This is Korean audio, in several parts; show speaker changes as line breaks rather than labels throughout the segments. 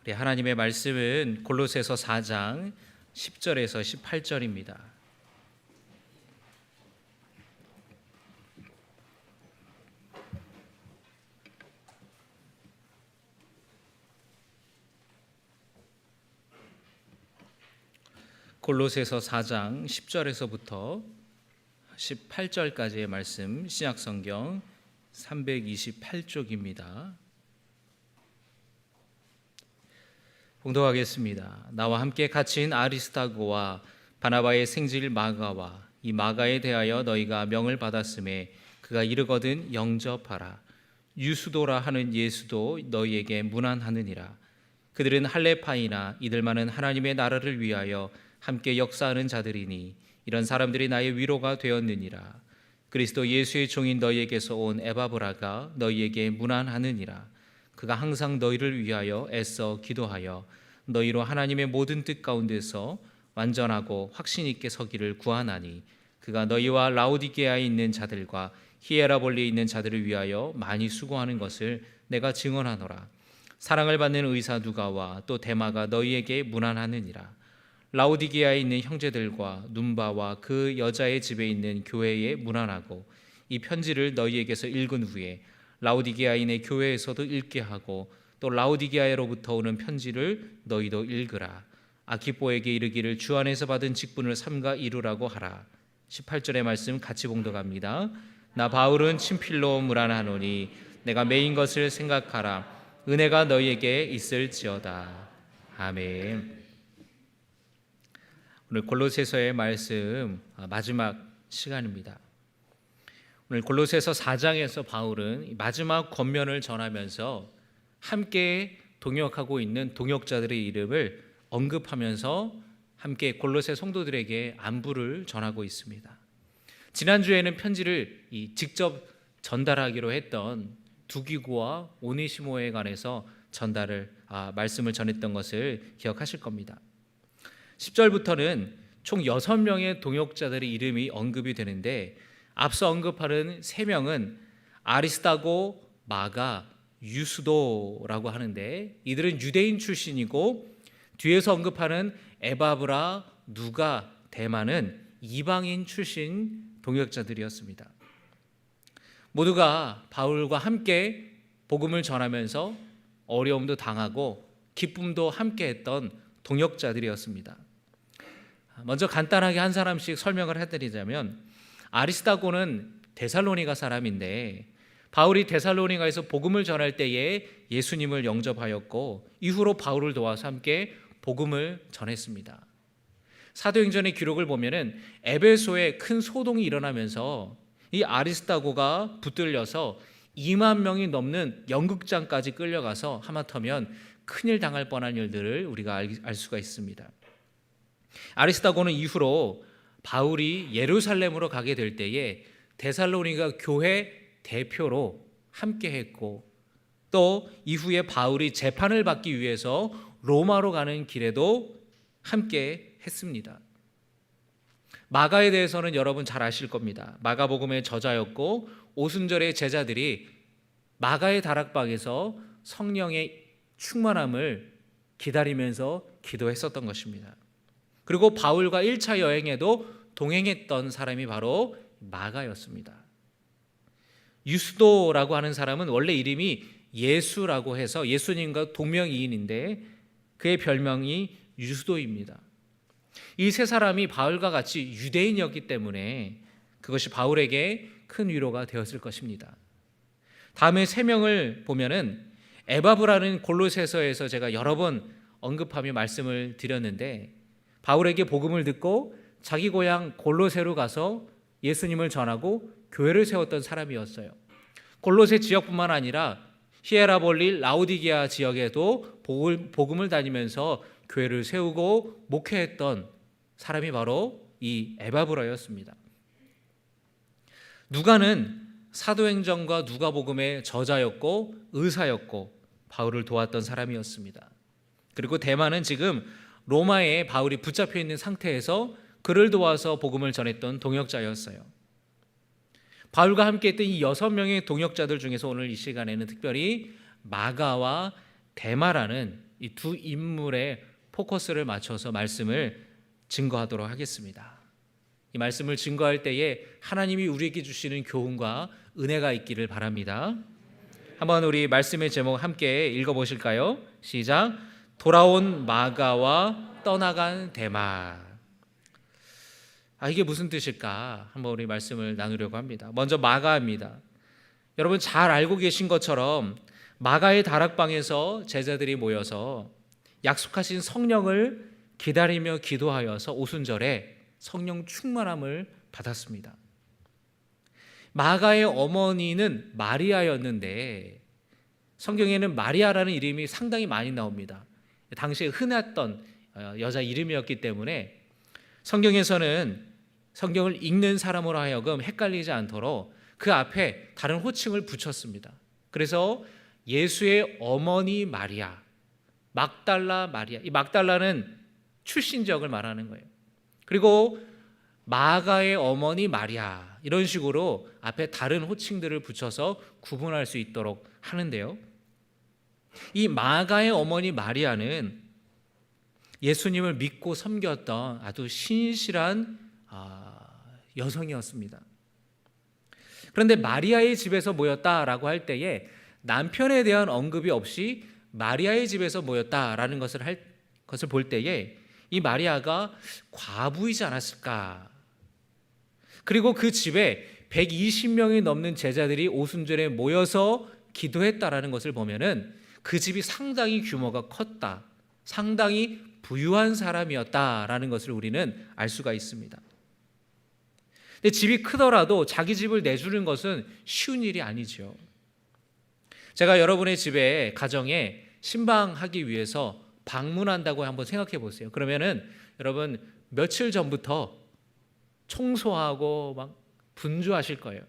네, 하나님의 말씀은 골로새서 4장 10절에서 18절입니다. 골로새서 4장 10절에서부터 18절까지의 말씀, 신약성경 328쪽입니다. 봉독하겠습니다. 나와 함께 갇힌 아리스타고와 바나바의 생질 마가와 이 마가에 대하여 너희가 명을 받았음에 그가 이르거든 영접하라. 유수도라 하는 예수도 너희에게 문안하느니라. 그들은 할레파이나 이들만은 하나님의 나라를 위하여 함께 역사하는 자들이니 이런 사람들이 나의 위로가 되었느니라. 그리스도 예수의 종인 너희에게서 온 에바브라가 너희에게 문안하느니라. 그가 항상 너희를 위하여 애써 기도하여 너희로 하나님의 모든 뜻 가운데서 완전하고 확신 있게 서기를 구하나니 그가 너희와 라오디게아에 있는 자들과 히에라볼리에 있는 자들을 위하여 많이 수고하는 것을 내가 증언하노라. 사랑을 받는 의사 누가와 또 데마가 너희에게 문안하느니라. 라오디게아에 있는 형제들과 눈바와 그 여자의 집에 있는 교회에 문안하고 이 편지를 너희에게서 읽은 후에 라오디게아인의 교회에서도 읽게 하고 또 라오디게아로부터 오는 편지를 너희도 읽으라. 아키포에게 이르기를 주 안에서 받은 직분을 삼가 이루라고 하라. 18절의 말씀 같이 봉독합니다. 나 바울은 친필로 문안하노니 내가 매인 것을 생각하라. 은혜가 너희에게 있을지어다. 아멘. 오늘 골로새서의 말씀 마지막 시간입니다. 오늘 골로새서 4장에서 바울은 마지막 권면을 전하면서 함께 동역하고 있는 동역자들의 이름을 언급하면서 함께 골로새 성도들에게 안부를 전하고 있습니다. 지난주에는 편지를 직접 전달하기로 했던 두기고와 오네시모에 관해서 말씀을 전했던 것을 기억하실 겁니다. 10절부터는 총 6명의 동역자들의 이름이 언급이 되는데 앞서 언급하는 3명은 아리스타고, 마가, 유수도라고 하는데 이들은 유대인 출신이고 뒤에서 언급하는 에바브라, 누가, 데마는 이방인 출신 동역자들이었습니다. 모두가 바울과 함께 복음을 전하면서 어려움도 당하고 기쁨도 함께 했던 동역자들이었습니다. 먼저 간단하게 한 사람씩 설명을 해드리자면 아리스타고는 데살로니가 사람인데 바울이 데살로니가에서 복음을 전할 때에 예수님을 영접하였고 이후로 바울을 도와서 함께 복음을 전했습니다. 사도행전의 기록을 보면은 에베소에 큰 소동이 일어나면서 이 아리스타고가 붙들려서 2만 명이 넘는 연극장까지 끌려가서 하마터면 큰일 당할 뻔한 일들을 우리가 알 수가 있습니다. 아리스타고는 이후로 바울이 예루살렘으로 가게 될 때에 데살로니가 교회 대표로 함께했고 또 이후에 바울이 재판을 받기 위해서 로마로 가는 길에도 함께했습니다. 마가에 대해서는 여러분 잘 아실 겁니다. 마가복음의 저자였고 오순절의 제자들이 마가의 다락방에서 성령의 충만함을 기다리면서 기도했었던 것입니다. 그리고 바울과 1차 여행에도 동행했던 사람이 바로 마가였습니다. 유수도라고 하는 사람은 원래 이름이 예수라고 해서 예수님과 동명이인인데 그의 별명이 유수도입니다. 이 세 사람이 바울과 같이 유대인이었기 때문에 그것이 바울에게 큰 위로가 되었을 것입니다. 다음에 3명을 보면은 에바브라는 골로새서에서 제가 여러 번 언급하며 말씀을 드렸는데 바울에게 복음을 듣고 자기 고향 골로새로 가서 예수님을 전하고 교회를 세웠던 사람이었어요. 골로새 지역뿐만 아니라 히에라볼리, 라오디게아 지역에도 복음을 다니면서 교회를 세우고 목회했던 사람이 바로 이 에바브라였습니다. 누가는 사도행전과 누가복음의 저자였고 의사였고 바울을 도왔던 사람이었습니다. 그리고 데마는 지금 로마에 바울이 붙잡혀 있는 상태에서 그를 도와서 복음을 전했던 동역자였어요. 바울과 함께 했던 이 6명의 동역자들 중에서 오늘 이 시간에는 특별히 마가와 데마라는 이 두 인물의 포커스를 맞춰서 말씀을 증거하도록 하겠습니다. 이 말씀을 증거할 때에 하나님이 우리에게 주시는 교훈과 은혜가 있기를 바랍니다. 한번 우리 말씀의 제목 함께 읽어보실까요? 시작. 돌아온 마가와 떠나간 데마. 이게 무슨 뜻일까? 한번 우리 말씀을 나누려고 합니다. 먼저 마가입니다. 여러분 잘 알고 계신 것처럼 마가의 다락방에서 제자들이 모여서 약속하신 성령을 기다리며 기도하여서 오순절에 성령 충만함을 받았습니다. 마가의 어머니는 마리아였는데 성경에는 마리아라는 이름이 상당히 많이 나옵니다. 당시에 흔했던 여자 이름이었기 때문에 성경에서는 성경을 읽는 사람으로 하여금 헷갈리지 않도록 그 앞에 다른 호칭을 붙였습니다. 그래서 예수의 어머니 마리아, 막달라 마리아, 이 막달라는 출신 지역을 말하는 거예요. 그리고 마가의 어머니 마리아, 이런 식으로 앞에 다른 호칭들을 붙여서 구분할 수 있도록 하는데요. 이 마가의 어머니 마리아는 예수님을 믿고 섬겼던 아주 신실한 여성이었습니다. 그런데 마리아의 집에서 모였다라고 할 때에 남편에 대한 언급이 없이 마리아의 집에서 모였다라는 것을 볼 때에 이 마리아가 과부이지 않았을까? 그리고 그 집에 120명이 넘는 제자들이 오순절에 모여서 기도했다라는 것을 보면은 그 집이 상당히 규모가 컸다, 상당히 부유한 사람이었다라는 것을 우리는 알 수가 있습니다. 근데 집이 크더라도 자기 집을 내주는 것은 쉬운 일이 아니죠. 제가 여러분의 집에 가정에 신방하기 위해서 방문한다고 한번 생각해 보세요. 그러면은 여러분 며칠 전부터 청소하고 막 분주하실 거예요.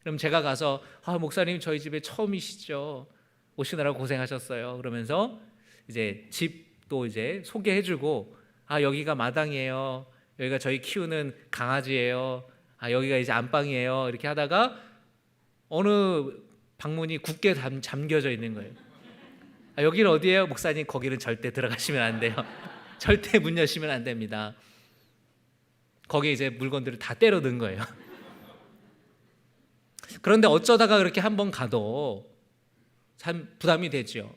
그럼 제가 가서 목사님 저희 집에 처음이시죠? 오시느라고 고생하셨어요. 그러면서 이제 집도 이제 소개해주고 여기가 마당이에요. 여기가 저희 키우는 강아지예요. 여기가 이제 안방이에요. 이렇게 하다가 어느 방문이 굳게 잠겨져 있는 거예요. 여기는 어디예요? 목사님 거기는 절대 들어가시면 안 돼요. 절대 문 여시면 안 됩니다. 거기에 이제 물건들을 다 때려 넣은 거예요. 그런데 어쩌다가 그렇게 한번 가도 참 부담이 되죠.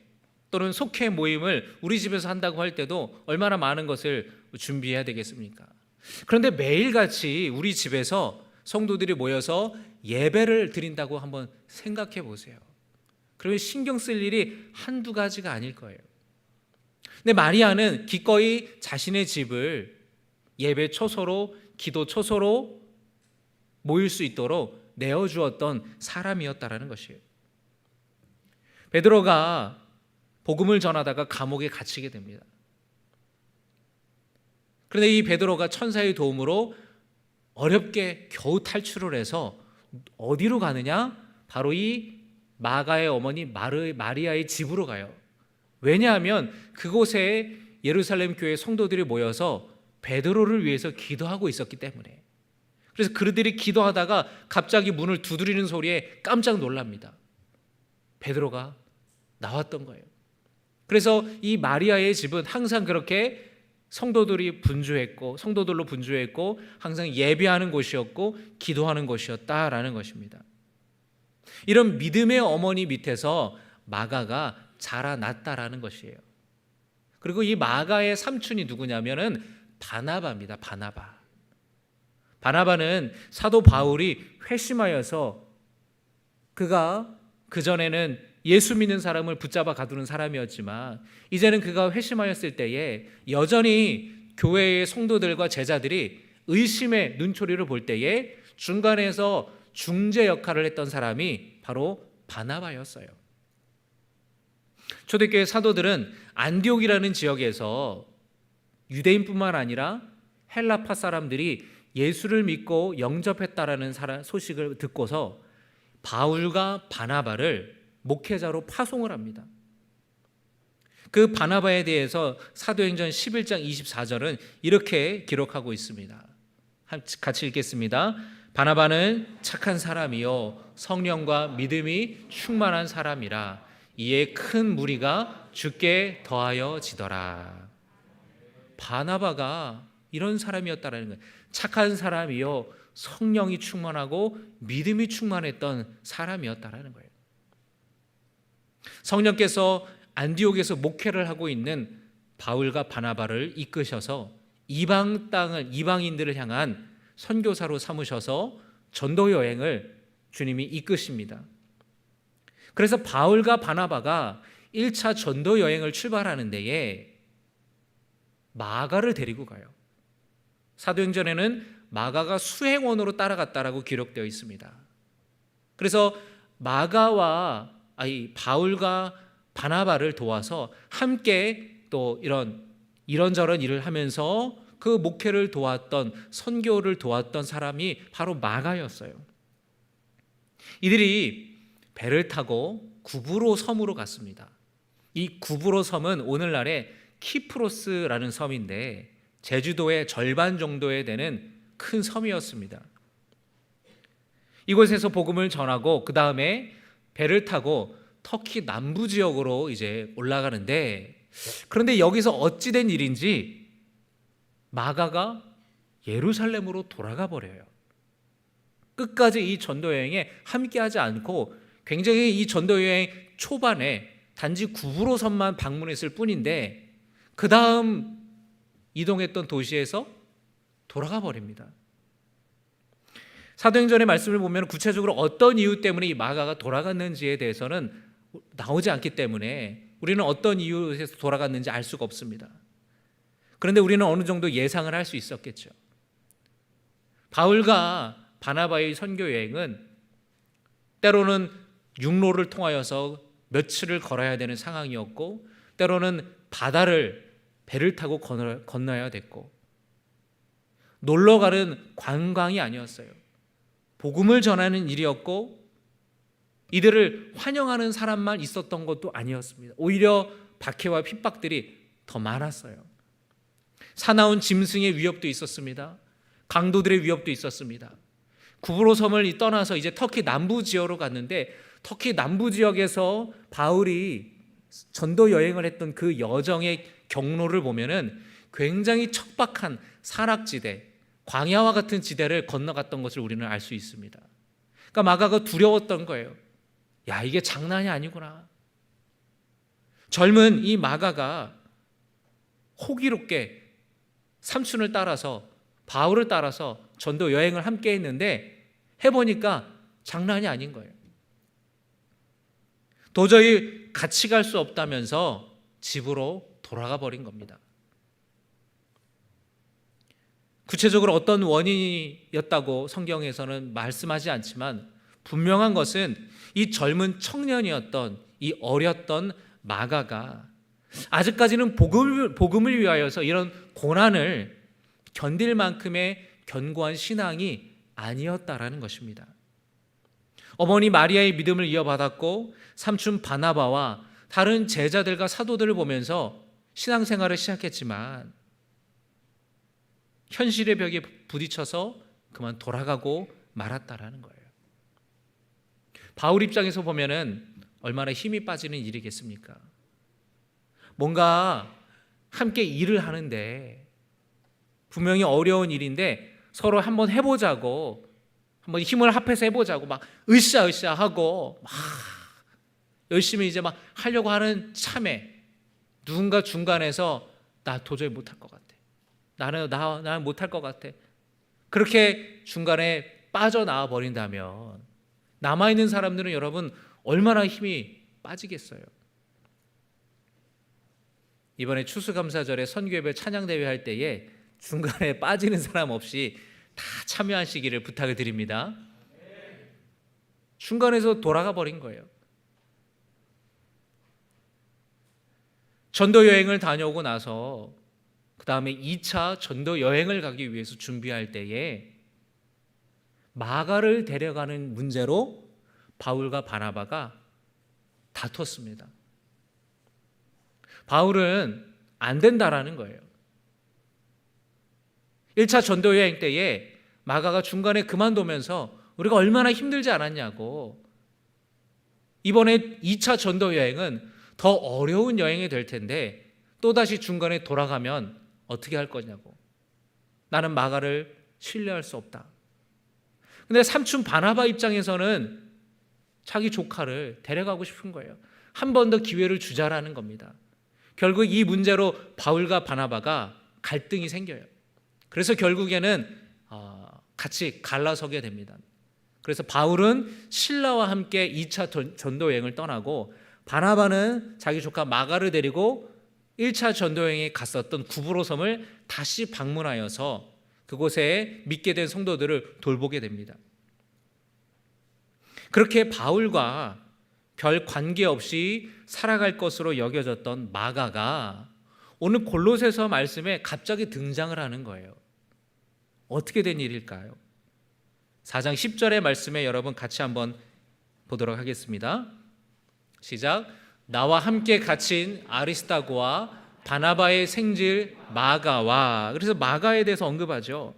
또는 속회 모임을 우리 집에서 한다고 할 때도 얼마나 많은 것을 준비해야 되겠습니까? 그런데 매일같이 우리 집에서 성도들이 모여서 예배를 드린다고 한번 생각해 보세요. 그러면 신경 쓸 일이 한두 가지가 아닐 거예요. 근데 마리아는 기꺼이 자신의 집을 예배 초소로, 기도 초소로 모일 수 있도록 내어주었던 사람이었다라는 것이에요. 베드로가 복음을 전하다가 감옥에 갇히게 됩니다. 그런데 이 베드로가 천사의 도움으로 어렵게 겨우 탈출을 해서 어디로 가느냐? 바로 이 마가의 어머니 마리아의 집으로 가요. 왜냐하면 그곳에 예루살렘 교회 성도들이 모여서 베드로를 위해서 기도하고 있었기 때문에. 그래서 그들이 기도하다가 갑자기 문을 두드리는 소리에 깜짝 놀랍니다. 베드로가 나왔던 거예요. 그래서 이 마리아의 집은 항상 그렇게 성도들로 분주했고 항상 예배하는 곳이었고 기도하는 곳이었다라는 것입니다. 이런 믿음의 어머니 밑에서 마가가 자라났다라는 것이에요. 그리고 이 마가의 삼촌이 누구냐면은 바나바입니다. 바나바는 사도 바울이 회심하여서 그가 그전에는 예수 믿는 사람을 붙잡아 가두는 사람이었지만 이제는 그가 회심하였을 때에 여전히 교회의 성도들과 제자들이 의심의 눈초리를 볼 때에 중간에서 중재 역할을 했던 사람이 바로 바나바였어요. 초대교회 사도들은 안디옥이라는 지역에서 유대인뿐만 아니라 헬라파 사람들이 예수를 믿고 영접했다라는 소식을 듣고서 바울과 바나바를 목회자로 파송을 합니다. 그 바나바에 대해서 사도행전 11장 24절은 이렇게 기록하고 있습니다. 같이 읽겠습니다. 바나바는 착한 사람이요 성령과 믿음이 충만한 사람이라 이에 큰 무리가 주께 더하여지더라. 바나바가 이런 사람이었다라는 거예요. 착한 사람이요, 성령이 충만하고 믿음이 충만했던 사람이었다라는 거예요. 성령께서 안디옥에서 목회를 하고 있는 바울과 바나바를 이끄셔서 이방인들을 향한 선교사로 삼으셔서 전도 여행을 주님이 이끄십니다. 그래서 바울과 바나바가 1차 전도 여행을 출발하는 데에 마가를 데리고 가요. 사도행전에는 마가가 수행원으로 따라갔다라고 기록되어 있습니다. 그래서 바울과 바나바를 도와서 함께 또 이런저런 일을 하면서 그 목회를 도왔던, 선교를 도왔던 사람이 바로 마가였어요. 이들이 배를 타고 구브로 섬으로 갔습니다. 이 구브로 섬은 오늘날의 키프로스라는 섬인데 제주도의 절반 정도에 되는 큰 섬이었습니다. 이곳에서 복음을 전하고 그 다음에 배를 타고 터키 남부 지역으로 이제 올라가는데, 그런데 여기서 어찌된 일인지 마가가 예루살렘으로 돌아가 버려요. 끝까지 이 전도 여행에 함께하지 않고 굉장히 이 전도 여행 초반에 단지 구브로 섬만 방문했을 뿐인데 그 다음 이동했던 도시에서 돌아가 버립니다. 사도행전의 말씀을 보면 구체적으로 어떤 이유 때문에 이 마가가 돌아갔는지에 대해서는 나오지 않기 때문에 우리는 어떤 이유에서 돌아갔는지 알 수가 없습니다. 그런데 우리는 어느 정도 예상을 할 수 있었겠죠. 바울과 바나바의 선교 여행은 때로는 육로를 통하여서 며칠을 걸어야 되는 상황이었고, 때로는 배를 타고 건너야 됐고, 놀러 가는 관광이 아니었어요. 복음을 전하는 일이었고, 이들을 환영하는 사람만 있었던 것도 아니었습니다. 오히려 박해와 핍박들이 더 많았어요. 사나운 짐승의 위협도 있었습니다. 강도들의 위협도 있었습니다. 구브로 섬을 떠나서 이제 터키 남부 지역으로 갔는데, 터키 남부 지역에서 바울이 전도 여행을 했던 그 여정의 경로를 보면은 굉장히 척박한 산악지대, 광야와 같은 지대를 건너갔던 것을 우리는 알 수 있습니다. 그러니까 마가가 두려웠던 거예요. 야, 이게 장난이 아니구나. 젊은 이 마가가 호기롭게 삼촌을 따라서, 바울을 따라서 전도 여행을 함께 했는데 해보니까 장난이 아닌 거예요. 도저히 같이 갈 수 없다면서 집으로 돌아가 버린 겁니다. 구체적으로 어떤 원인이었다고 성경에서는 말씀하지 않지만 분명한 것은 이 젊은 청년이었던, 이 어렸던 마가가 아직까지는 복음을 위하여서 이런 고난을 견딜 만큼의 견고한 신앙이 아니었다라는 것입니다. 어머니 마리아의 믿음을 이어받았고 삼촌 바나바와 다른 제자들과 사도들을 보면서 신앙생활을 시작했지만 현실의 벽에 부딪혀서 그만 돌아가고 말았다라는 거예요. 바울 입장에서 보면은 얼마나 힘이 빠지는 일이겠습니까? 뭔가 함께 일을 하는데 분명히 어려운 일인데 서로 한번 해보자고, 한번 힘을 합해서 해보자고 막 으쌰으쌰 하고 막 열심히 이제 막 하려고 하는 참에 누군가 중간에서 나 도저히 못할 것 같아. 나는 못할 것 같아. 그렇게 중간에 빠져나와 버린다면 남아있는 사람들은 여러분 얼마나 힘이 빠지겠어요. 이번에 추수감사절에 선교예배 찬양대회 할 때에 중간에 빠지는 사람 없이 다 참여하시기를 부탁을 드립니다. 중간에서 돌아가 버린 거예요. 전도 여행을 다녀오고 나서 그 다음에 2차 전도 여행을 가기 위해서 준비할 때에 마가를 데려가는 문제로 바울과 바나바가 다퉜습니다. 바울은 안 된다라는 거예요. 1차 전도 여행 때에 마가가 중간에 그만두면서 우리가 얼마나 힘들지 않았냐고 이번에 2차 전도 여행은 더 어려운 여행이 될 텐데 또다시 중간에 돌아가면 어떻게 할 거냐고. 나는 마가를 신뢰할 수 없다. 근데 삼촌 바나바 입장에서는 자기 조카를 데려가고 싶은 거예요. 한 번 더 기회를 주자라는 겁니다. 결국 이 문제로 바울과 바나바가 갈등이 생겨요. 그래서 결국에는 같이 갈라서게 됩니다. 그래서 바울은 신라와 함께 2차 전도 여행을 떠나고 바나바는 자기 조카 마가를 데리고 1차 전도 여행에 갔었던 구브로 섬을 다시 방문하여서 그곳에 믿게 된 성도들을 돌보게 됩니다. 그렇게 바울과 별 관계없이 살아갈 것으로 여겨졌던 마가가 오늘 골로새서 말씀에 갑자기 등장을 하는 거예요. 어떻게 된 일일까요? 4장 10절의 말씀에 여러분 같이 한번 보도록 하겠습니다. 시작. 나와 함께 갇힌 아리스다고와 바나바의 생질 마가와, 그래서 마가에 대해서 언급하죠.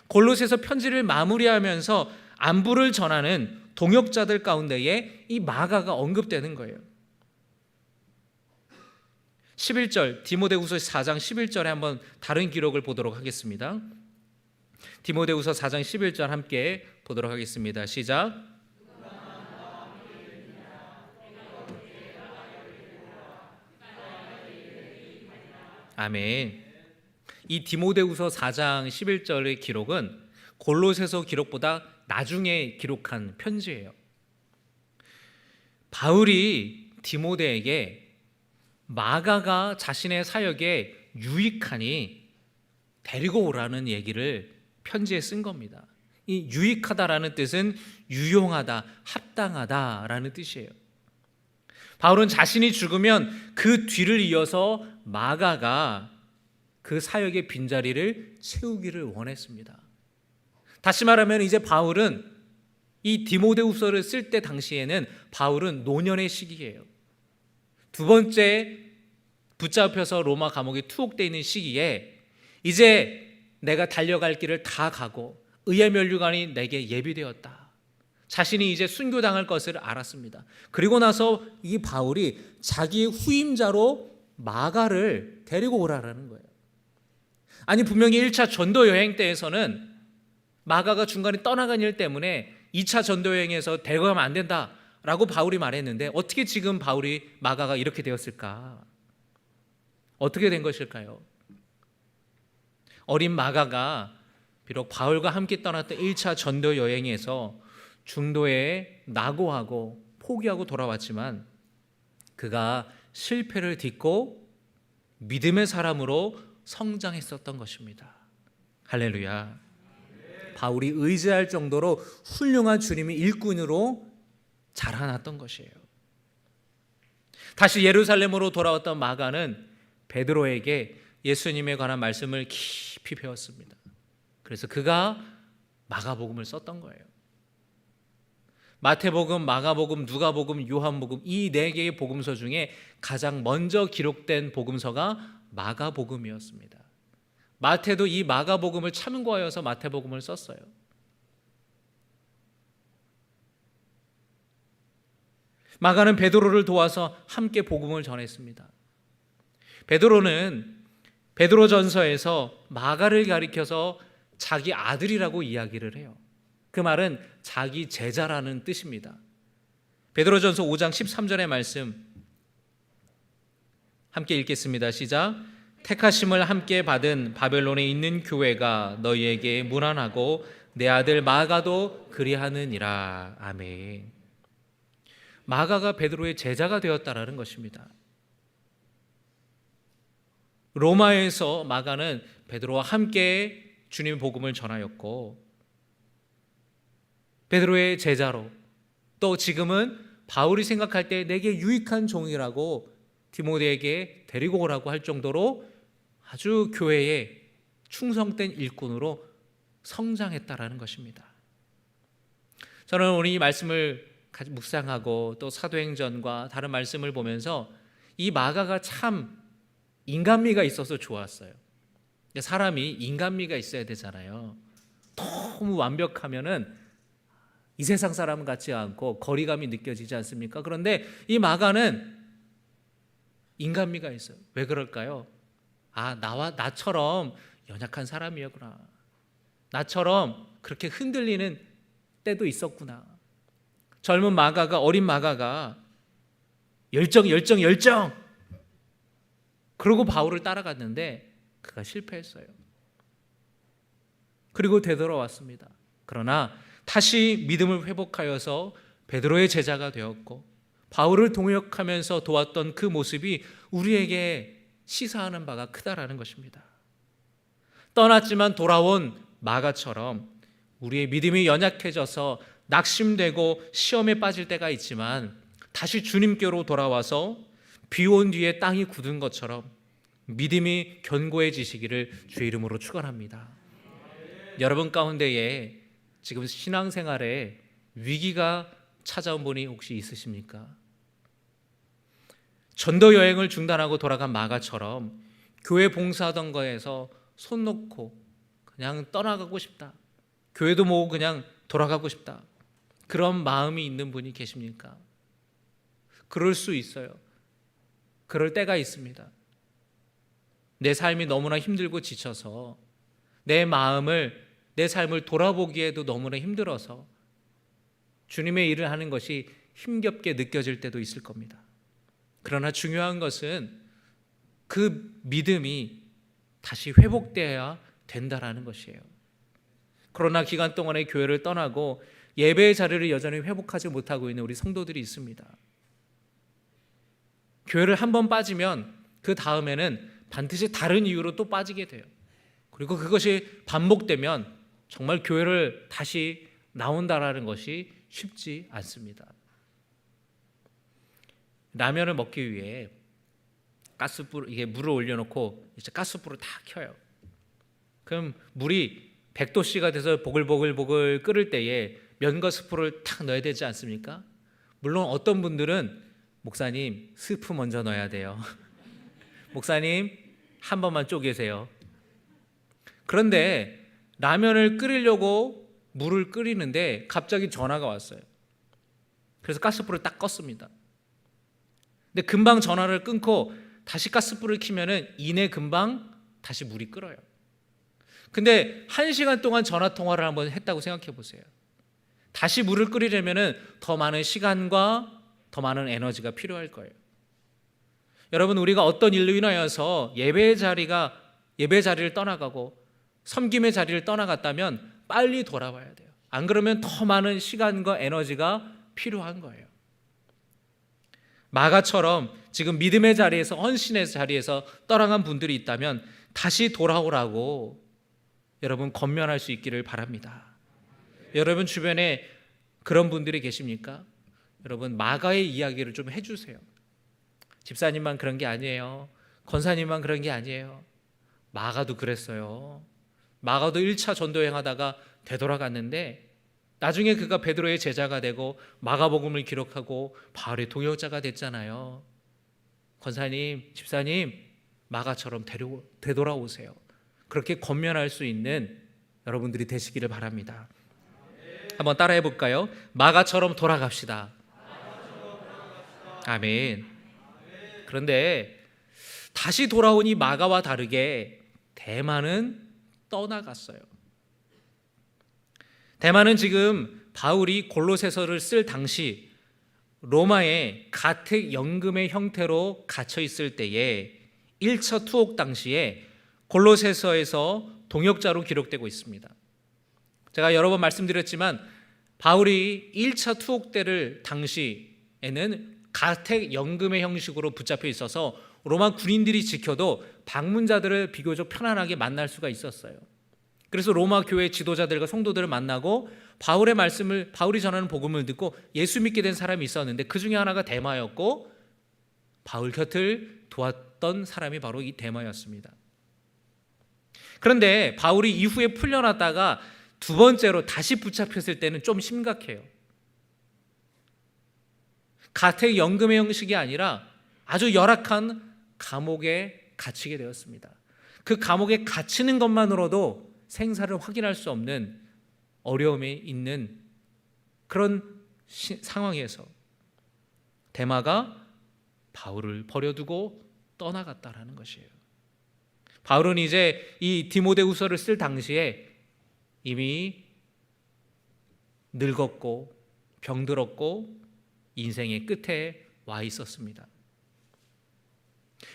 골로새서 편지를 마무리하면서 안부를 전하는 동역자들 가운데에 이 마가가 언급되는 거예요. 11절 디모데후서 4장 11절에 한번 다른 기록을 보도록 하겠습니다. 디모데후서 4장 11절 함께 보도록 하겠습니다. 시작. 아멘. 이 디모데후서 4장 11절의 기록은 골로새서 기록보다 나중에 기록한 편지예요. 바울이 디모데에게 마가가 자신의 사역에 유익하니 데리고 오라는 얘기를 편지에 쓴 겁니다. 이 유익하다라는 뜻은 유용하다, 합당하다라는 뜻이에요. 바울은 자신이 죽으면 그 뒤를 이어서 마가가 그 사역의 빈자리를 채우기를 원했습니다. 다시 말하면 이제 바울은 이 디모데후서를 쓸 때 당시에는 바울은 노년의 시기예요. 두 번째 붙잡혀서 로마 감옥에 투옥되어 있는 시기에 이제 내가 달려갈 길을 다 가고 의의 면류관이 내게 예비되었다. 자신이 이제 순교당할 것을 알았습니다. 그리고 나서 이 바울이 자기의 후임자로 마가를 데리고 오라라는 거예요. 아니 분명히 1차 전도 여행 때에서는 마가가 중간에 떠나간 일 때문에 2차 전도 여행에서 데려가면 안 된다라고 바울이 말했는데 어떻게 지금 마가가 이렇게 되었을까? 어떻게 된 것일까요? 어린 마가가 비록 바울과 함께 떠났던 1차 전도 여행에서 중도에 낙오하고 포기하고 돌아왔지만 그가 실패를 딛고 믿음의 사람으로 성장했었던 것입니다. 할렐루야. 바울이 의지할 정도로 훌륭한 주님의 일꾼으로 자라났던 것이에요. 다시 예루살렘으로 돌아왔던 마가는 베드로에게 예수님에 관한 말씀을 깊이 배웠습니다. 그래서 그가 마가복음을 썼던 거예요. 마태복음, 마가복음, 누가복음, 요한복음 이 네 개의 복음서 중에 가장 먼저 기록된 복음서가 마가복음이었습니다. 마태도 이 마가복음을 참고하여서 마태복음을 썼어요. 마가는 베드로를 도와서 함께 복음을 전했습니다. 베드로는 베드로전서에서 마가를 가리켜서 자기 아들이라고 이야기를 해요. 그 말은 자기 제자라는 뜻입니다. 베드로전서 5장 13절의 말씀 함께 읽겠습니다. 시작. 택하심을 함께 받은 바벨론에 있는 교회가 너희에게 문안하고 내 아들 마가도 그리하느니라. 아멘. 마가가 베드로의 제자가 되었다라는 것입니다. 로마에서 마가는 베드로와 함께 주님의 복음을 전하였고 베드로의 제자로 또 지금은 바울이 생각할 때 내게 유익한 종이라고 디모데에게 데리고 오라고 할 정도로 아주 교회에 충성된 일꾼으로 성장했다라는 것입니다. 저는 오늘 이 말씀을 묵상하고 또 사도행전과 다른 말씀을 보면서 이 마가가 참 인간미가 있어서 좋았어요. 사람이 인간미가 있어야 되잖아요. 너무 완벽하면은 이 세상 사람 같지 않고 거리감이 느껴지지 않습니까? 그런데 이 마가는 인간미가 있어요. 왜 그럴까요? 나처럼 연약한 사람이었구나. 나처럼 그렇게 흔들리는 때도 있었구나. 젊은 마가가, 어린 마가가 열정 그러고 바울을 따라갔는데 그가 실패했어요. 그리고 되돌아왔습니다. 그러나 다시 믿음을 회복하여서 베드로의 제자가 되었고 바울을 동역하면서 도왔던 그 모습이 우리에게 시사하는 바가 크다라는 것입니다. 떠났지만 돌아온 마가처럼 우리의 믿음이 연약해져서 낙심되고 시험에 빠질 때가 있지만 다시 주님께로 돌아와서 비 온 뒤에 땅이 굳은 것처럼 믿음이 견고해지시기를 주의 이름으로 축원합니다. 여러분 가운데에 지금 신앙생활에 위기가 찾아온 분이 혹시 있으십니까? 전도 여행을 중단하고 돌아간 마가처럼 교회 봉사하던 거에서 손 놓고 그냥 떠나가고 싶다. 교회도 모으고 그냥 돌아가고 싶다. 그런 마음이 있는 분이 계십니까? 그럴 수 있어요. 그럴 때가 있습니다. 내 삶이 너무나 힘들고 지쳐서 내 삶을 돌아보기에도 너무나 힘들어서 주님의 일을 하는 것이 힘겹게 느껴질 때도 있을 겁니다. 그러나 중요한 것은 그 믿음이 다시 회복되어야 된다라는 것이에요. 코로나 기간 동안에 교회를 떠나고 예배의 자리를 여전히 회복하지 못하고 있는 우리 성도들이 있습니다. 교회를 한번 빠지면 그 다음에는 반드시 다른 이유로 또 빠지게 돼요. 그리고 그것이 반복되면 정말 교회를 다시 나온다라는 것이 쉽지 않습니다. 라면을 먹기 위해 물을 올려놓고 이제 가스불을 다 켜요. 그럼 물이 100도씨가 돼서 보글보글 끓을 때에 면과 스프를 탁 넣어야 되지 않습니까? 물론 어떤 분들은 목사님 스프 먼저 넣어야 돼요. 목사님 한 번만 쪼개세요. 그런데 라면을 끓이려고 물을 끓이는데 갑자기 전화가 왔어요. 그래서 가스불을 딱 껐습니다. 근데 금방 전화를 끊고 다시 가스불을 켜면은 이내 금방 다시 물이 끓어요. 근데 1시간 동안 전화 통화를 한번 했다고 생각해 보세요. 다시 물을 끓이려면은 더 많은 시간과 더 많은 에너지가 필요할 거예요. 여러분, 우리가 어떤 일로 인하여서 예배의 자리를 떠나가고 섬김의 자리를 떠나갔다면 빨리 돌아와야 돼요. 안 그러면 더 많은 시간과 에너지가 필요한 거예요. 마가처럼 지금 믿음의 자리에서, 헌신의 자리에서 떠나간 분들이 있다면 다시 돌아오라고 여러분 권면할 수 있기를 바랍니다. 여러분 주변에 그런 분들이 계십니까? 여러분 마가의 이야기를 좀 해주세요. 집사님만 그런 게 아니에요. 권사님만 그런 게 아니에요. 마가도 그랬어요. 마가도 1차 전도여행 하다가 되돌아갔는데 나중에 그가 베드로의 제자가 되고 마가복음을 기록하고 바울의 동역자가 됐잖아요. 권사님, 집사님, 마가처럼 되돌아오세요. 그렇게 권면할 수 있는 여러분들이 되시기를 바랍니다. 한번 따라해 볼까요? 마가처럼 돌아갑시다. 아멘. 그런데 다시 돌아온 이 마가와 다르게 대만은 떠나갔어요. 대만은 지금 바울이 골로새서를 쓸 당시 로마의 가택 연금의 형태로 갇혀 있을 때에 1차 투옥 당시에 골로새서에서 동역자로 기록되고 있습니다. 제가 여러 번 말씀드렸지만 바울이 1차 투옥 때를 당시에는 가택 연금의 형식으로 붙잡혀 있어서 로마 군인들이 지켜도 방문자들을 비교적 편안하게 만날 수가 있었어요. 그래서 로마 교회 지도자들과 성도들을 만나고 바울이 전하는 복음을 듣고 예수 믿게 된 사람이 있었는데 그 중에 하나가 데마였고 바울 곁을 도왔던 사람이 바로 이 데마였습니다. 그런데 바울이 이후에 풀려났다가 두 번째로 다시 붙잡혔을 때는 좀 심각해요. 가택 연금의 형식이 아니라 아주 열악한 감옥에 갇히게 되었습니다. 그 감옥에 갇히는 것만으로도 생사를 확인할 수 없는 어려움에 있는 그런 상황에서 데마가 바울을 버려두고 떠나갔다라는 것이에요. 바울은 이제 이 디모데후서를 쓸 당시에 이미 늙었고 병들었고 인생의 끝에 와 있었습니다.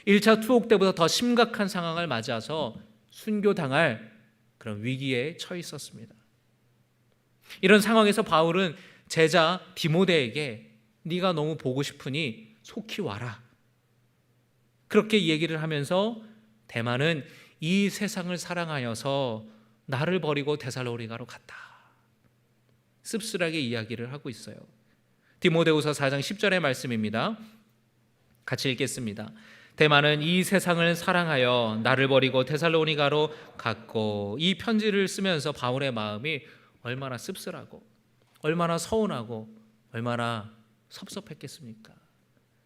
1차 투옥 때보다 더 심각한 상황을 맞아서 순교당할 그런 위기에 처해 있었습니다. 이런 상황에서 바울은 제자 디모데에게 네가 너무 보고 싶으니 속히 와라, 그렇게 얘기를 하면서 데마는 이 세상을 사랑하여서 나를 버리고 데살로니가로 갔다, 씁쓸하게 이야기를 하고 있어요. 디모데후서 4장 10절의 말씀입니다. 같이 읽겠습니다. 데마는 이 세상을 사랑하여 나를 버리고 데살로니가로 갔고, 이 편지를 쓰면서 바울의 마음이 얼마나 씁쓸하고 얼마나 서운하고 얼마나 섭섭했겠습니까?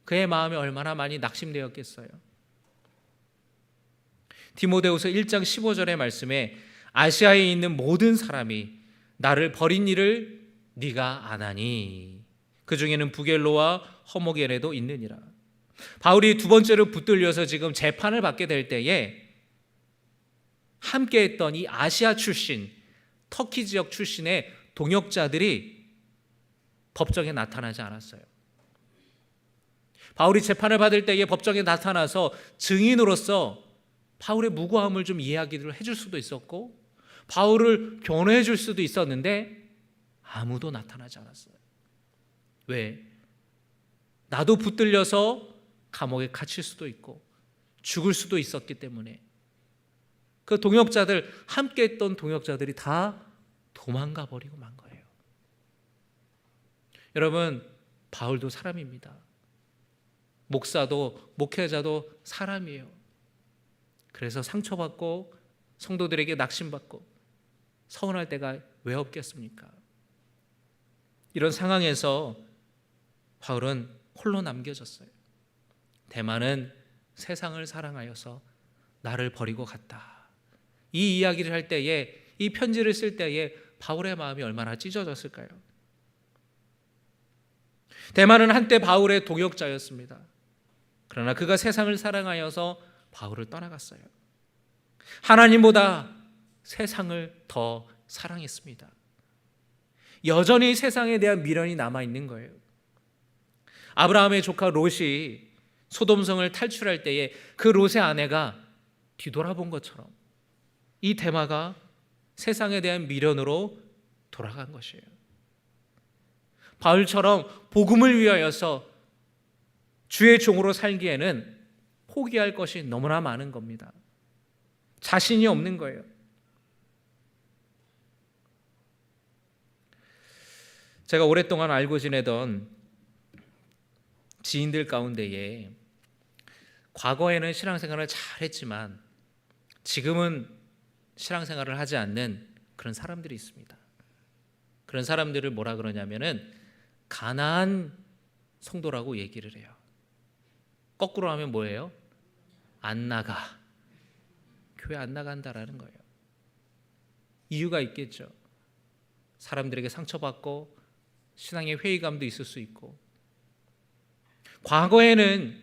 그의 마음이 얼마나 많이 낙심되었겠어요. 디모데후서 1장 15절의 말씀에 아시아에 있는 모든 사람이 나를 버린 일을 네가 아나니 그 중에는 부겔로와 허모게네도 있느니라. 바울이 두 번째로 붙들려서 지금 재판을 받게 될 때에 함께했던 이 아시아 출신, 터키 지역 출신의 동역자들이 법정에 나타나지 않았어요. 바울이 재판을 받을 때에 법정에 나타나서 증인으로서 바울의 무고함을 좀 이야기를 해줄 수도 있었고 바울을 변호해 줄 수도 있었는데 아무도 나타나지 않았어요. 왜? 나도 붙들려서 감옥에 갇힐 수도 있고 죽을 수도 있었기 때문에 그 동역자들, 함께 했던 동역자들이 다 도망가 버리고 만 거예요. 여러분, 바울도 사람입니다. 목사도 목회자도 사람이에요. 그래서 상처받고 성도들에게 낙심받고 서운할 때가 왜 없겠습니까? 이런 상황에서 바울은 홀로 남겨졌어요. 데마는 세상을 사랑하여서 나를 버리고 갔다. 이 이야기를 할 때에, 이 편지를 쓸 때에 바울의 마음이 얼마나 찢어졌을까요? 데마는 한때 바울의 동역자였습니다. 그러나 그가 세상을 사랑하여서 바울을 떠나갔어요. 하나님보다 세상을 더 사랑했습니다. 여전히 세상에 대한 미련이 남아있는 거예요. 아브라함의 조카 롯이 소돔성을 탈출할 때에 그 롯의 아내가 뒤돌아본 것처럼 이 데마가 세상에 대한 미련으로 돌아간 것이에요. 바울처럼 복음을 위하여서 주의 종으로 살기에는 포기할 것이 너무나 많은 겁니다. 자신이 없는 거예요. 제가 오랫동안 알고 지내던 지인들 가운데에 과거에는 신앙생활을 잘했지만 지금은 신앙생활을 하지 않는 그런 사람들이 있습니다. 그런 사람들을 뭐라 그러냐면은 가난한 성도라고 얘기를 해요. 거꾸로 하면 뭐예요? 안 나가. 교회 안 나간다라는 거예요. 이유가 있겠죠. 사람들에게 상처받고 신앙의 회의감도 있을 수 있고, 과거에는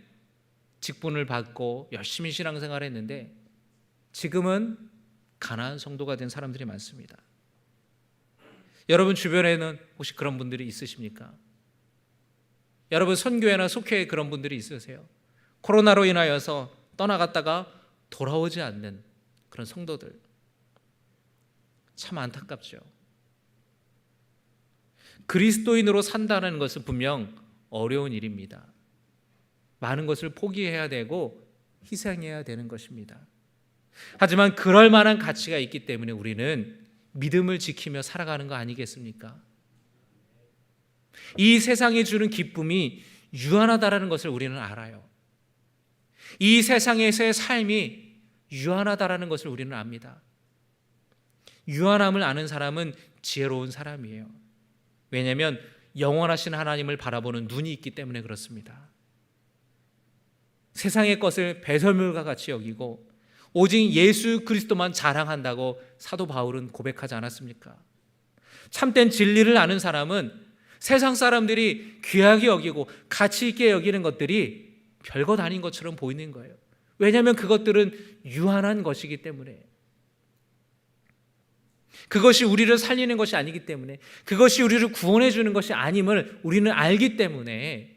직분을 받고 열심히 신앙생활을 했는데 지금은 가난한 성도가 된 사람들이 많습니다. 여러분 주변에는 혹시 그런 분들이 있으십니까? 여러분 선교회나 속회에 그런 분들이 있으세요? 코로나로 인하여서 떠나갔다가 돌아오지 않는 그런 성도들, 참 안타깝죠. 그리스도인으로 산다는 것은 분명 어려운 일입니다. 많은 것을 포기해야 되고 희생해야 되는 것입니다. 하지만 그럴 만한 가치가 있기 때문에 우리는 믿음을 지키며 살아가는 거 아니겠습니까? 이 세상이 주는 기쁨이 유한하다는 것을 우리는 알아요. 이 세상에서의 삶이 유한하다는 것을 우리는 압니다. 유한함을 아는 사람은 지혜로운 사람이에요. 왜냐하면 영원하신 하나님을 바라보는 눈이 있기 때문에 그렇습니다. 세상의 것을 배설물과 같이 여기고 오직 예수 그리스도만 자랑한다고 사도 바울은 고백하지 않았습니까? 참된 진리를 아는 사람은 세상 사람들이 귀하게 여기고 가치 있게 여기는 것들이 별것 아닌 것처럼 보이는 거예요. 왜냐하면 그것들은 유한한 것이기 때문에, 그것이 우리를 살리는 것이 아니기 때문에, 그것이 우리를 구원해 주는 것이 아님을 우리는 알기 때문에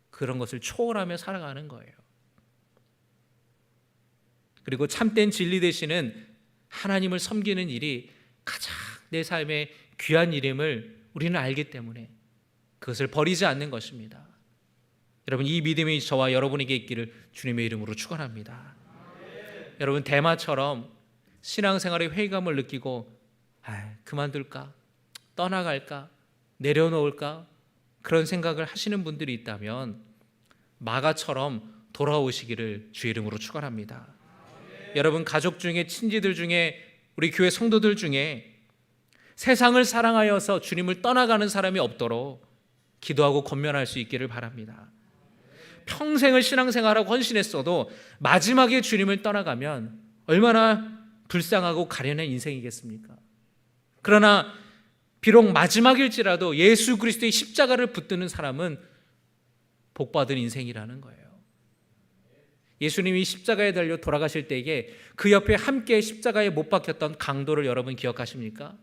그런 것을 초월하며 살아가는 거예요. 그리고 참된 진리 되시는 하나님을 섬기는 일이 가장 내 삶의 귀한 일임을 우리는 알기 때문에 그것을 버리지 않는 것입니다. 여러분, 이 믿음이 저와 여러분에게 있기를 주님의 이름으로 축원합니다. 여러분, 데마처럼 신앙생활의 회의감을 느끼고 그만둘까? 떠나갈까? 내려놓을까? 그런 생각을 하시는 분들이 있다면 마가처럼 돌아오시기를 주의 이름으로 축원합니다. 여러분, 가족 중에, 친지들 중에, 우리 교회 성도들 중에 세상을 사랑하여서 주님을 떠나가는 사람이 없도록 기도하고 권면할 수 있기를 바랍니다. 평생을 신앙생활하고 헌신했어도 마지막에 주님을 떠나가면 얼마나 불쌍하고 가련한 인생이겠습니까? 그러나 비록 마지막일지라도 예수 그리스도의 십자가를 붙드는 사람은 복받은 인생이라는 거예요. 예수님이 십자가에 달려 돌아가실 때에 그 옆에 함께 십자가에 못 박혔던 강도를 여러분 기억하십니까?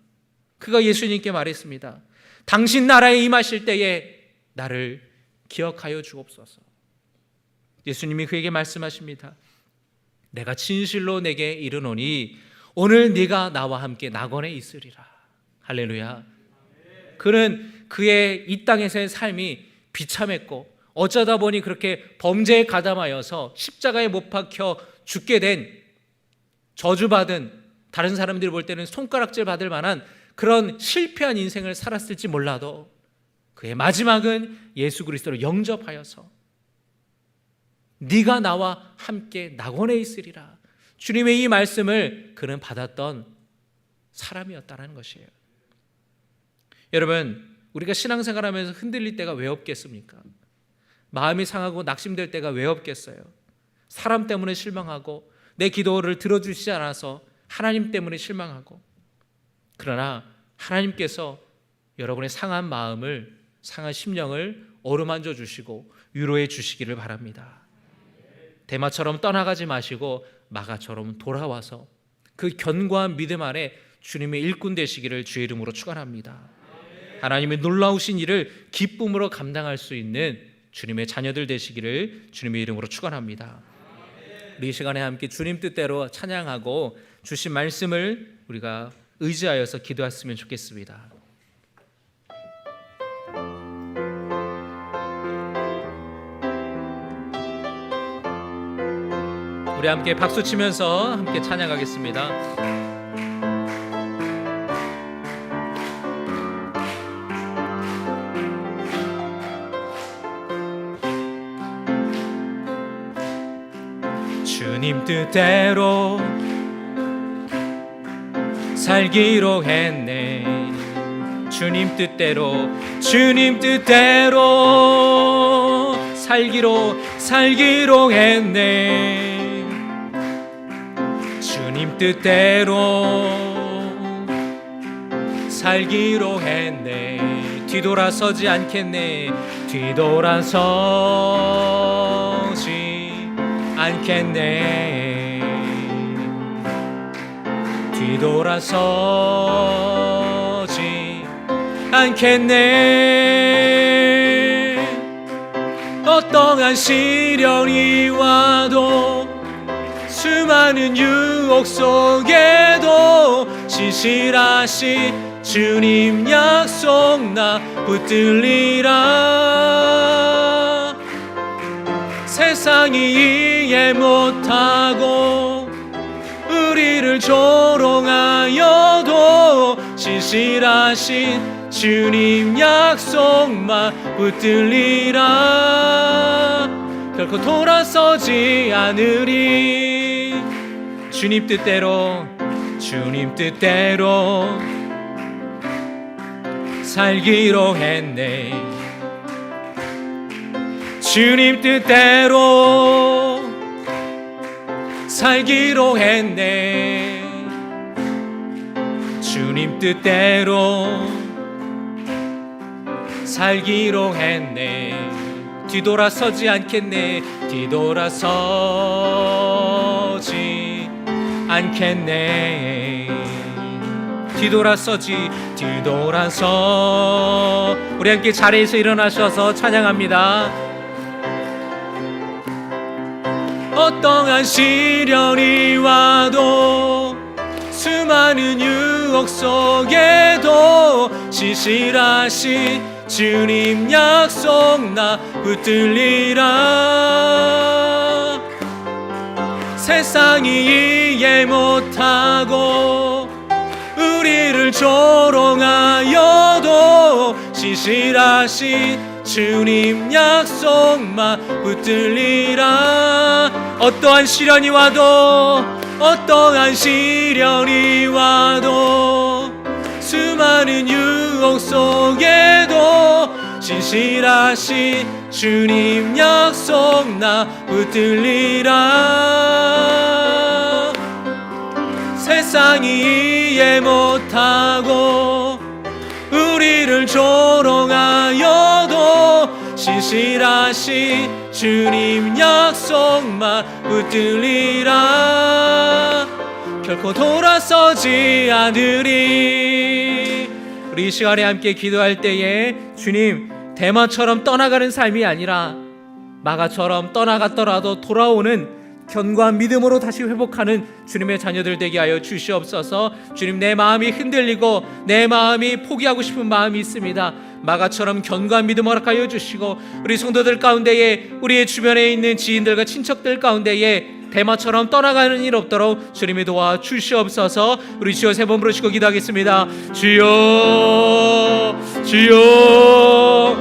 그가 예수님께 말했습니다. 당신 나라에 임하실 때에 나를 기억하여 주옵소서. 예수님이 그에게 말씀하십니다. 내가 진실로 내게 이르노니 오늘 네가 나와 함께 낙원에 있으리라. 할렐루야. 그는 그의 이 땅에서의 삶이 비참했고 어쩌다 보니 그렇게 범죄에 가담하여서 십자가에 못 박혀 죽게 된, 저주받은, 다른 사람들이 볼 때는 손가락질 받을 만한 그런 실패한 인생을 살았을지 몰라도 그의 마지막은 예수 그리스도를 영접하여서 네가 나와 함께 낙원에 있으리라. 주님의 이 말씀을 그는 받았던 사람이었다는 것이에요. 여러분, 우리가 신앙생활하면서 흔들릴 때가 왜 없겠습니까? 마음이 상하고 낙심될 때가 왜 없겠어요? 사람 때문에 실망하고 내 기도를 들어주시지 않아서 하나님 때문에 실망하고, 그러나 하나님께서 여러분의 상한 마음을, 상한 심령을 어루만져 주시고 위로해 주시기를 바랍니다. 데마처럼 떠나가지 마시고 마가처럼 돌아와서 그 견고한 믿음 안에 주님의 일꾼 되시기를 주의 이름으로 축원합니다. 하나님의 놀라우신 일을 기쁨으로 감당할 수 있는 주님의 자녀들 되시기를 주님의 이름으로 축원합니다. 우리 이 시간에 함께 주님 뜻대로 찬양하고 주신 말씀을 우리가 의지하여서 기도했으면 좋겠습니다. 우리 함께 박수 치면서 함께 찬양하겠습니다. 주님 뜻대로 살기로 했네. 주님 뜻대로 살기로 했네. 주님 뜻대로 살기로 했네. 뒤돌아서지 않겠네. 뒤돌아서지 않겠네. 어떠한 시련이 와도 수많은 유혹 속에도 신실하신 주님 약속 나 붙들리라. 세상이 이해 못하고 우리를 조롱하여도 신실하신 주님 약속만 붙들리라. 결코 돌아서지 않으리. 주님 뜻대로 살기로 했네. 주님 뜻대로 살기로 했네. 주님 뜻대로 살기로 했네. 뒤돌아서지 않겠네. 뒤돌아서지 않겠네. 뒤돌아서 우리 함께 자리에서 일어나셔서 찬양합니다. 어떠한 시련이 와도 수많은 유혹 속에도 신실하신 주님 약속 나 붙들리라. 세상이 이해 못하고 우리를 조롱하여도 신실하신 주님 약속만 붙들리라. 어떠한 시련이 와도 수많은 유혹 속에도 신실하신 주님 약속 나 붙들리라. 세상이 이해 못하고 우리를 조롱하여도 신실하신 주님 약속만 붙들리라. 결코 돌아서지 않으리. 우리 이 시간에 함께 기도할 때에 주님, 대마처럼 떠나가는 삶이 아니라 마가처럼 떠나갔더라도 돌아오는 견고한 믿음으로 다시 회복하는 주님의 자녀들 되게 하여 주시옵소서. 주님, 내 마음이 흔들리고 내 마음이 포기하고 싶은 마음이 있습니다. 마가처럼 견고한 믿음 허락하여 주시고 우리 성도들 가운데에, 우리의 주변에 있는 지인들과 친척들 가운데에 대마처럼 떠나가는 일 없도록 주님이 도와 주시옵소서. 우리 주여 세 번 부르시고 기도하겠습니다. 주여, 주여,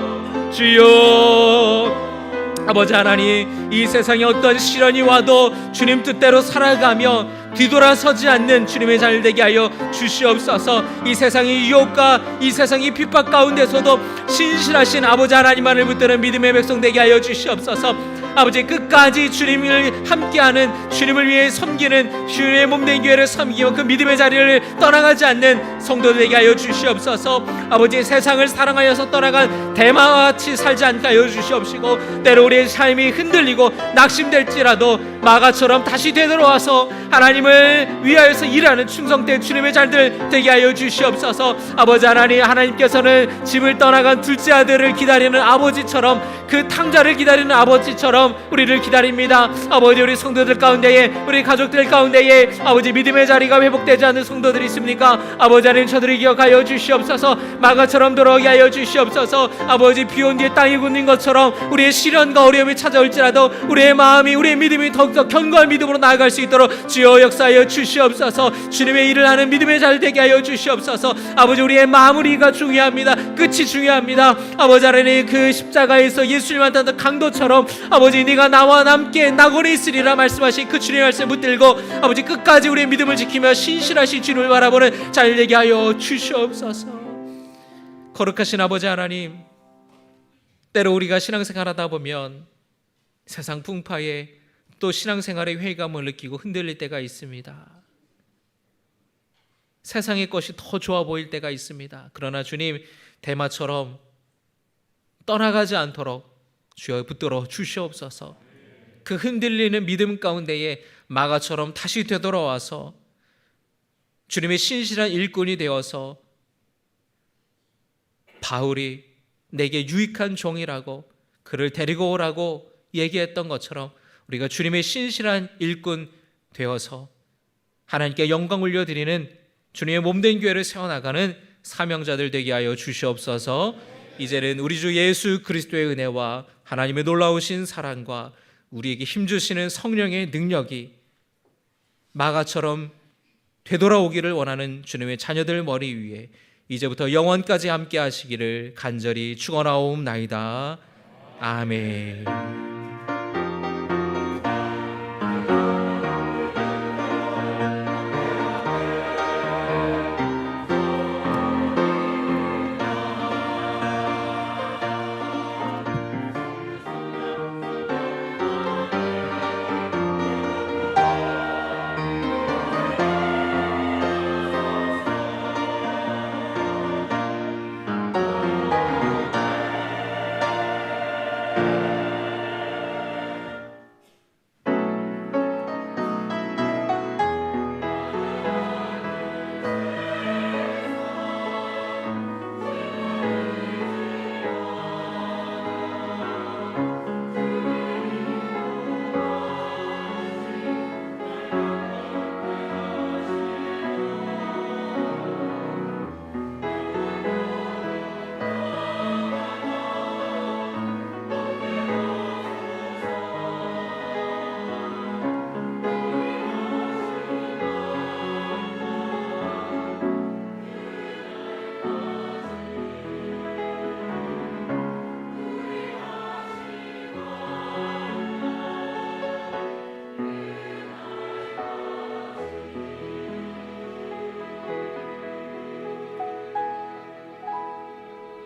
주여. 아버지 하나님, 이 세상에 어떤 시련이 와도 주님 뜻대로 살아가며 뒤돌아서지 않는 주님의 자녀 되게 하여 주시옵소서. 이 세상의 유혹과 이 세상의 핍박 가운데서도 신실하신 아버지 하나님만을 붙드는 믿음의 백성 되게 하여 주시옵소서. 아버지, 끝까지 주님을 함께하는, 주님을 위해 섬기는, 주님의 몸된 교회를 섬기며 그 믿음의 자리를 떠나가지 않는 성도들 되게 하여 주시옵소서. 아버지, 세상을 사랑하여서 떠나간 대마와 같이 살지 않게 하여 주시옵시고, 때로 우리의 삶이 흔들리고 낙심될지라도 마가처럼 다시 되돌아와서 하나님을 위하여서 일하는 충성된 주님의 자녀들 되게 하여 주시옵소서. 아버지 하나님, 하나님께서는 집을 떠나간 둘째 아들을 기다리는 아버지처럼, 그 탕자를 기다리는 아버지처럼 우리를 기다립니다. 아버지, 우리 성도들 가운데에, 우리 가족들 가운데에 아버지 믿음의 자리가 회복되지 않는 성도들이 있습니까? 아버지 하나님, 저들이 기억하여 주시옵소서. 마가처럼 돌아오게 하여 주시옵소서. 아버지, 비온 뒤에 땅이 굳는 것처럼 우리의 시련과 어려움이 찾아올지라도 우리의 마음이, 우리의 믿음이 더욱더 견고한 믿음으로 나아갈 수 있도록 주여 역사하여 주시옵소서. 주님의 일을 하는 믿음의 잘 되게 하여 주시옵소서. 아버지, 우리의 마무리가 중요합니다. 끝이 중요합니다. 아버지 하나님, 그 십자가에서 예수님한테 한 강도처럼 아버지, 네가 나와 함께 나고리 있으리라 말씀하신 그 주님의 말씀 붙들고 아버지, 끝까지 우리의 믿음을 지키며 신실하신 주님을 바라보는 잘 되게 하여 주시옵소서. 거룩하신 아버지 하나님, 때로 우리가 신앙생활 하다 보면 세상 풍파에 또 신앙생활의 회의감을 느끼고 흔들릴 때가 있습니다. 세상의 것이 더 좋아 보일 때가 있습니다. 그러나 주님, 대마처럼 떠나가지 않도록 주여 붙들어 주시옵소서. 그 흔들리는 믿음 가운데에 마가처럼 다시 되돌아와서 주님의 신실한 일꾼이 되어서 바울이 내게 유익한 종이라고, 그를 데리고 오라고 얘기했던 것처럼 우리가 주님의 신실한 일꾼 되어서 하나님께 영광 올려드리는 주님의 몸된 교회를 세워나가는 사명자들 되게 하여 주시옵소서. 이제는 우리 주 예수 그리스도의 은혜와 하나님의 놀라우신 사랑과 우리에게 힘주시는 성령의 능력이 마가처럼 되돌아오기를 원하는 주님의 자녀들 머리 위에 이제부터 영원까지 함께 하시기를 간절히 축원하옵나이다. 아멘.